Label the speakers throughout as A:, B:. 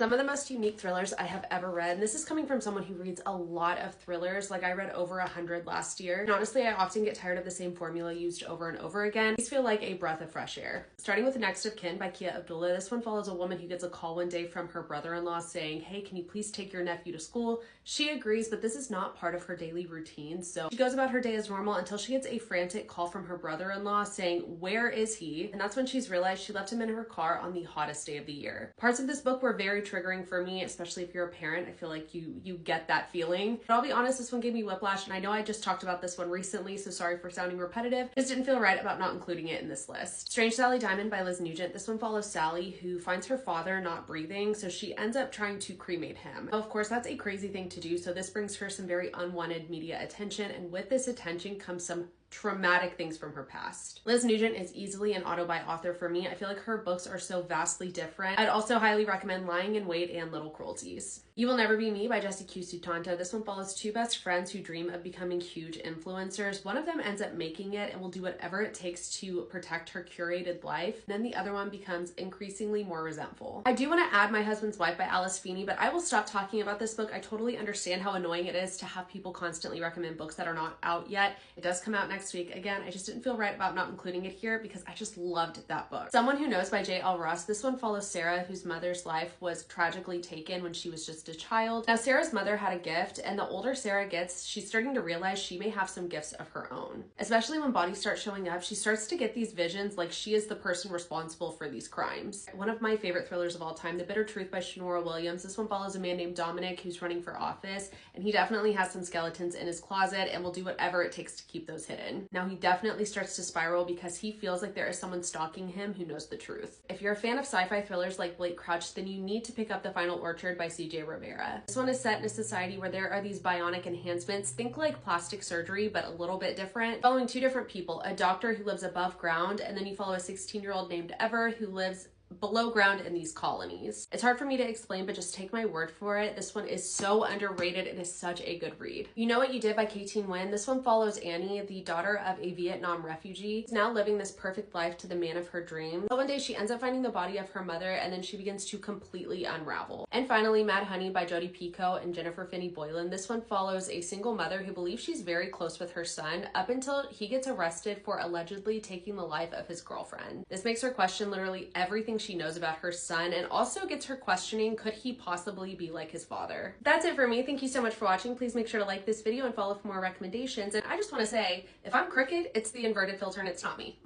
A: Some of the most unique thrillers I have ever read, and this is coming from someone who reads a lot of thrillers. Like, I read over 100 last year. And honestly, I often get tired of the same formula used over and over again. These feel like a breath of fresh air. Starting with Next of Kin by Kia Abdullah, this one follows a woman who gets a call one day from her brother-in-law saying, hey, can you please take your nephew to school? She agrees, but this is not part of her daily routine. So she goes about her day as normal until she gets a frantic call from her brother-in-law saying, where is he? And that's when she's realized she left him in her car on the hottest day of the year. Parts of this book were very triggering for me, especially if you're a parent. I feel like you get that feeling. But I'll be honest, this one gave me whiplash, and I know I just talked about this one recently, so sorry for sounding repetitive. Just didn't feel right about not including it in this list. Strange Sally Diamond by Liz Nugent. This one follows Sally, who finds her father not breathing, so she ends up trying to cremate him. Of course, that's a crazy thing to do, so this brings her some very unwanted media attention, and with this attention comes some traumatic things from her past. Liz Nugent is easily an auto-buy author for me. I feel like her books are so vastly different. I'd also highly recommend Lying in Wait and Little Cruelties. You Will Never Be Me by Jessie Q. Sutanto. This one follows two best friends who dream of becoming huge influencers. One of them ends up making it and will do whatever it takes to protect her curated life. Then the other one becomes increasingly more resentful. I do want to add My Husband's Wife by Alice Feeney, but I will stop talking about this book. I totally understand how annoying it is to have people constantly recommend books that are not out yet. It does come out next week. Again, I just didn't feel right about not including it here because I just loved that book. Someone Who Knows by J.L. Ross. This one follows Sarah, whose mother's life was tragically taken when she was just a child. Now, Sarah's mother had a gift, and the older Sarah gets, she's starting to realize she may have some gifts of her own. Especially when bodies start showing up, she starts to get these visions like she is the person responsible for these crimes. One of my favorite thrillers of all time, The Bitter Truth by Shanora Williams. This one follows a man named Dominic who's running for office, and he definitely has some skeletons in his closet and will do whatever it takes to keep those hidden. Now, he definitely starts to spiral because he feels like there is someone stalking him who knows the truth. If you're a fan of sci-fi thrillers like Blake Crouch, then you need to pick up The Final Orchard by C.J. Rivera. This one is set in a society where there are these bionic enhancements. Think like plastic surgery, but a little bit different. Following two different people, a doctor who lives above ground, and then you follow a 16-year-old named Ever who lives below ground in these colonies. It's hard for me to explain, but just take my word for it. This one is so underrated. It is such a good read. You Know What You Did by K-Teen Nguyen. This one follows Annie, the daughter of a Vietnam refugee. She's now living this perfect life to the man of her dreams. But one day she ends up finding the body of her mother, and then she begins to completely unravel. And finally, Mad Honey by Jodi Picoult and Jennifer Finney Boylan. This one follows a single mother who believes she's very close with her son up until he gets arrested for allegedly taking the life of his girlfriend. This makes her question literally everything she knows about her son, and also gets her questioning, could he possibly be like his father? That's it for me. Thank you so much for watching. Please make sure to like this video and follow for more recommendations. And I just want to say, if I'm crooked, it's the inverted filter and it's not me.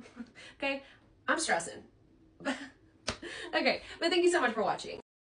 A: Okay? I'm stressing. Okay, but thank you so much for watching.